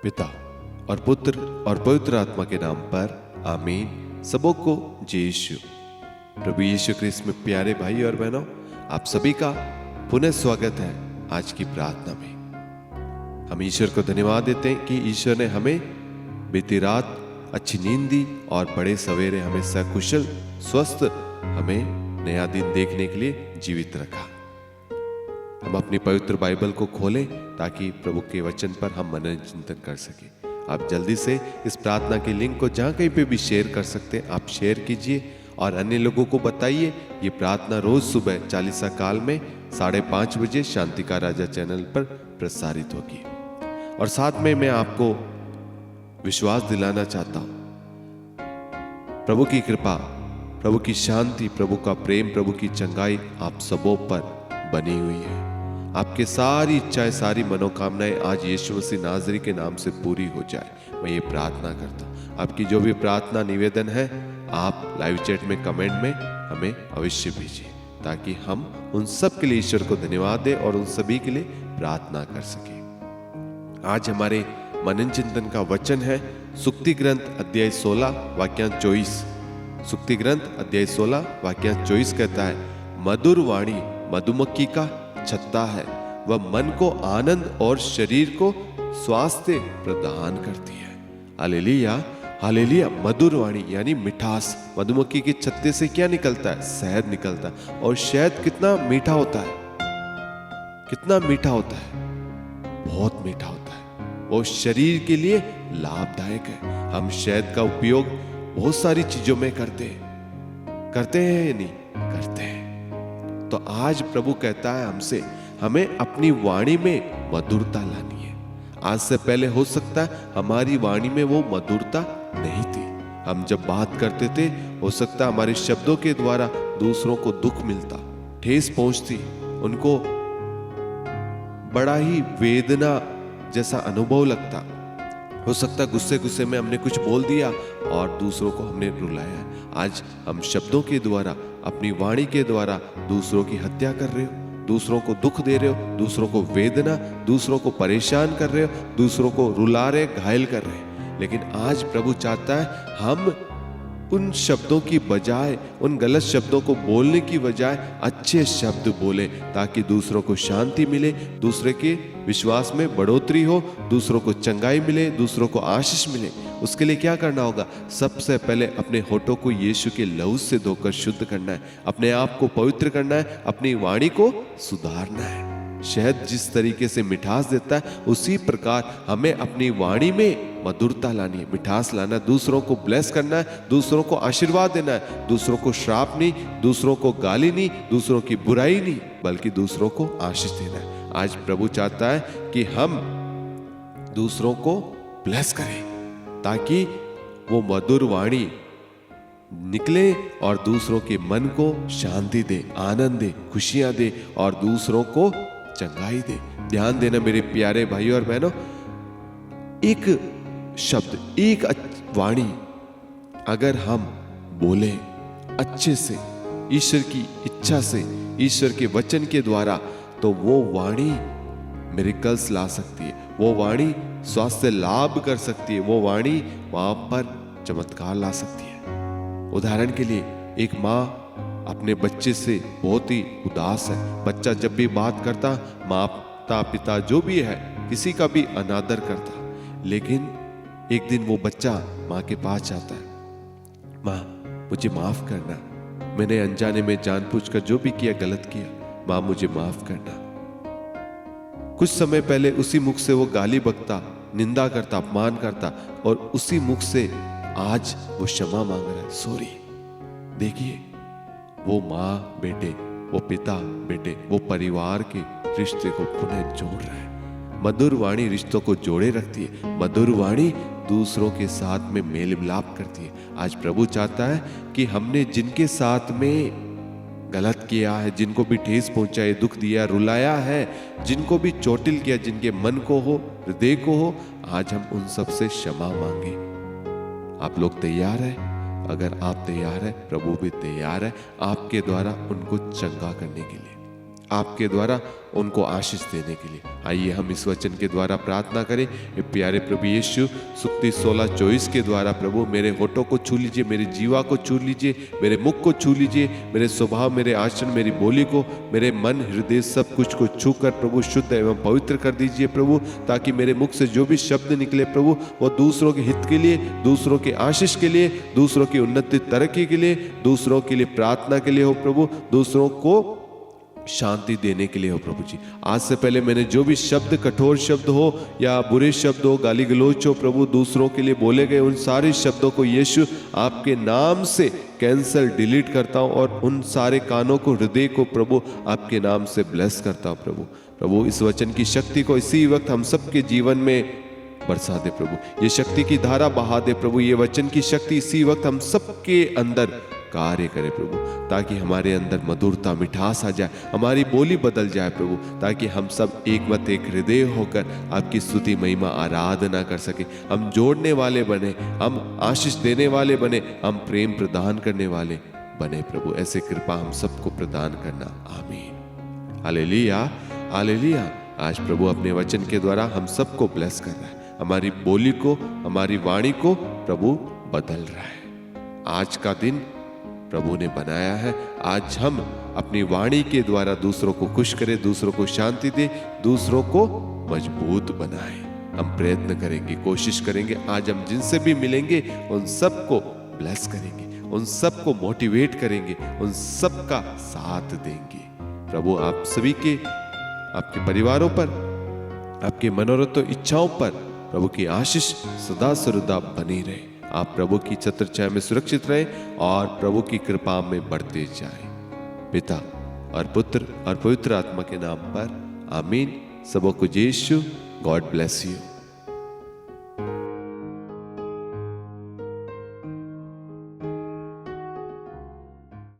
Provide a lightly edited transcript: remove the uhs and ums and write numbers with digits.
पिता और पुत्र और पवित्र आत्मा के नाम पर आमीन। सबों को जय यीशु। प्रभु यीशु क्रिस्त में प्यारे भाई और बहनों, आप सभी का पुनः स्वागत है आज की प्रार्थना में। हम ईश्वर को धन्यवाद देते हैं कि ईश्वर ने हमें बीती रात अच्छी नींद दी और बड़े सवेरे हमें सकुशल स्वस्थ हमें नया दिन देखने के लिए जीवित रखा। हम अपनी पवित्र बाइबल को खोलें ताकि प्रभु के वचन पर हम मनन चिंतन कर सकें। आप जल्दी से इस प्रार्थना के लिंक को जहां कहीं पे भी शेयर कर सकते हैं, आप शेयर कीजिए और अन्य लोगों को बताइए। ये प्रार्थना रोज सुबह चालीसा काल में 5:30 बजे शांति का राजा चैनल पर प्रसारित होगी। और साथ में मैं आपको विश्वास दिलाना चाहता हूं, प्रभु की कृपा, प्रभु की शांति, प्रभु का प्रेम, प्रभु की चंगाई आप सबों पर बनी हुई है। आपके सारी इच्छाएं, सारी मनोकामनाएं आज यीशु मसीह नाज़री के नाम से पूरी हो जाए, मैं ये प्रार्थना करता हूं। आपकी जो भी प्रार्थना निवेदन है आप लाइव चैट में कमेंट में हमें अवश्य भेजिए ताकि हम उन सब के लिए ईश्वर को धन्यवाद दें और उन सभी के लिए प्रार्थना कर सकें। आज हमारे मनन चिंतन का वचन है सुक्ति ग्रंथ अध्याय 16 वाक्यांश 24। सुक्ति ग्रंथ अध्याय 16 वाक्यांश 24 कहता है, मधुर वाणी मधुमक्खी का छत्ता है, वह मन को आनंद और शरीर को स्वास्थ्य प्रदान करती है। Hallelujah, hallelujah. मधुर वाणी यानी मिठास। मधुमक्खी के छत्ते से क्या निकलता है? शहद निकलता है। और शहद कितना मीठा होता है, कितना मीठा होता है, बहुत मीठा होता है। वो शरीर के लिए लाभदायक है। हम शहद का उपयोग बहुत सारी चीजों में करते हैं या नहीं करते हैं? तो आज प्रभु कहता है हमसे, हमें अपनी वाणी में मधुरता लानी है। आज से पहले हो सकता है हमारी वाणी में वो मधुरता नहीं थी। हम जब बात करते थे हो सकता है हमारे शब्दों के द्वारा दूसरों को दुख मिलता, ठेस पहुंचती, उनको बड़ा ही वेदना जैसा अनुभव लगता। हो सकता गुस्से गुस्से में हमने कुछ बोल दिया और दूसरों को हमने रुलाया। आज हम शब्दों के द्वारा, अपनी वाणी के द्वारा दूसरों की हत्या कर रहे हो, दूसरों को दुख दे रहे हो, दूसरों को वेदना, दूसरों को परेशान कर रहे हो, दूसरों को रुला रहे, घायल कर रहे हो। लेकिन आज प्रभु चाहता है हम उन शब्दों की बजाय, उन गलत शब्दों को बोलने की बजाय अच्छे शब्द बोले ताकि दूसरों को शांति मिले, दूसरे के विश्वास में बढ़ोतरी हो, दूसरों को चंगाई मिले, दूसरों को आशीष मिले। उसके लिए क्या करना होगा? सबसे पहले अपने होठों को यीशु के लहू से धोकर शुद्ध करना है, अपने आप को पवित्र करना है, अपनी वाणी को सुधारना है। शहद जिस तरीके से मिठास देता है उसी प्रकार हमें अपनी वाणी में मधुरता लानी है, मिठास लाना, दूसरों को ब्लेस करना है, दूसरों को आशीर्वाद देना है, दूसरों को श्राप नहीं, दूसरों को गाली नहीं, दूसरों की बुराई नहीं, बल्कि दूसरों को आशीष देना है। आज प्रभु चाहता है कि हम दूसरों को ब्लेस करें ताकि वो मधुर वाणी निकले और दूसरों के मन को शांति दे, आनंद दे, खुशियां दे और दूसरों को चंगाई दे। ध्यान देना मेरे प्यारे भाई और बहनों, एक शब्द, एक वाणी अगर हम बोले अच्छे से, ईश्वर की इच्छा से, ईश्वर के वचन के द्वारा, तो वो वाणी मिरेकल्स ला सकती है, वो वाणी स्वास्थ्य लाभ कर सकती है, वो वाणी वहां पर चमत्कार ला सकती है। उदाहरण के लिए एक माँ अपने बच्चे से बहुत ही उदास है। बच्चा जब भी बात करता, माता पिता जो भी है किसी का भी अनादर करता, लेकिन एक दिन वो बच्चा माँ के पास जाता है, माँ मुझे माफ करना, मैंने अनजाने में जानबूझकर जो भी किया गलत किया, माँ मुझे माफ करना। कुछ समय पहले उसी मुख से वो गाली बकता, निंदा करता, अपमान करता और उसी मुख से आज वो क्षमा मांग रहा है, सॉरी। देखिए, वो माँ बेटे, वो पिता बेटे, वो परिवार के रिश्ते को पुनः जोड़ रहा है। मधुर वाणी रिश्तों को जोड़े रखती है, मधुर वाणी दूसरों के साथ में मेल मिलाप करती है। आज प्रभु चाहता है कि हमने जिनके साथ में गलत किया है, जिनको भी ठेस पहुंचाए, दुख दिया, रुलाया है, जिनको भी चोटिल किया, जिनके मन को हो, हृदय को हो, आज हम उन सब से क्षमा मांगे। आप लोग तैयार हैं? अगर आप तैयार हैं, प्रभु भी तैयार है आपके द्वारा उनको चंगा करने के लिए। आपके द्वारा उनको आशीष देने के लिए। आइए हम इस वचन के द्वारा प्रार्थना करें। ये प्यारे प्रभु यीशु सुक्ति 16:24 के द्वारा प्रभु मेरे होठों को छू लीजिए, मेरे जीवा को छू लीजिए, मेरे मुख को छू लीजिए, मेरे स्वभाव, मेरे आचरण, मेरी बोली को, मेरे मन हृदय सब कुछ को छू कर प्रभु शुद्ध एवं पवित्र कर दीजिए प्रभु, ताकि मेरे मुख से जो भी शब्द निकले प्रभु वो दूसरों के हित के लिए, दूसरों के आशीष के लिए, दूसरों की उन्नति तरक्की के लिए, दूसरों के लिए प्रार्थना के लिए हो प्रभु, दूसरों को शांति देने के लिए हो प्रभु जी। आज से पहले मैंने जो भी शब्द, कठोर शब्द हो या बुरे शब्द हो, गाली गलौच हो प्रभु, दूसरों के लिए बोले गए उन सारे शब्दों को यीशु आपके नाम से कैंसल, डिलीट करता हूं और उन सारे कानों को, हृदय को प्रभु आपके नाम से ब्लेस करता हूं प्रभु। प्रभु इस वचन की शक्ति को इसी वक्त हम सबके जीवन में बरसा दे प्रभु, ये शक्ति की धारा बहा दे प्रभु, ये वचन की शक्ति इसी वक्त हम सबके अंदर कार्य करे प्रभु, ताकि हमारे अंदर मधुरता, मिठास आ जाए, हमारी बोली बदल जाए प्रभु, ताकि हम सब एक मत एक हृदय होकर आपकी स्तुति, महिमा, आराधना कर सके। हम जोड़ने वाले बने, हम आशीष देने वाले बने, हम प्रेम प्रदान करने वाले बने प्रभु। ऐसे कृपा हम सबको प्रदान करना। आमीन। Hallelujah, hallelujah. आज प्रभु अपने वचन के द्वारा हम सबको ब्लेस कर रहा है, हमारी बोली को, हमारी वाणी को प्रभु बदल रहा है। आज का दिन प्रभु ने बनाया है, आज हम अपनी वाणी के द्वारा दूसरों को खुश करें, दूसरों को शांति दे, दूसरों को मजबूत बनाएं। हम प्रयत्न करेंगे, कोशिश करेंगे। आज हम जिनसे भी मिलेंगे उन सबको ब्लेस करेंगे, उन सबको मोटिवेट करेंगे, उन सबका साथ देंगे। प्रभु आप सभी के, आपके परिवारों पर, आपके मनोरथ इच्छाओं पर प्रभु की आशीष सदा सर्वदा बनी रहे। आप प्रभु की छत्र छाया में सुरक्षित रहें और प्रभु की कृपा में बढ़ते जाएं। पिता और पुत्र और पवित्र आत्मा के नाम पर आमीन। सबको यीशु, गॉड ब्लेस यू।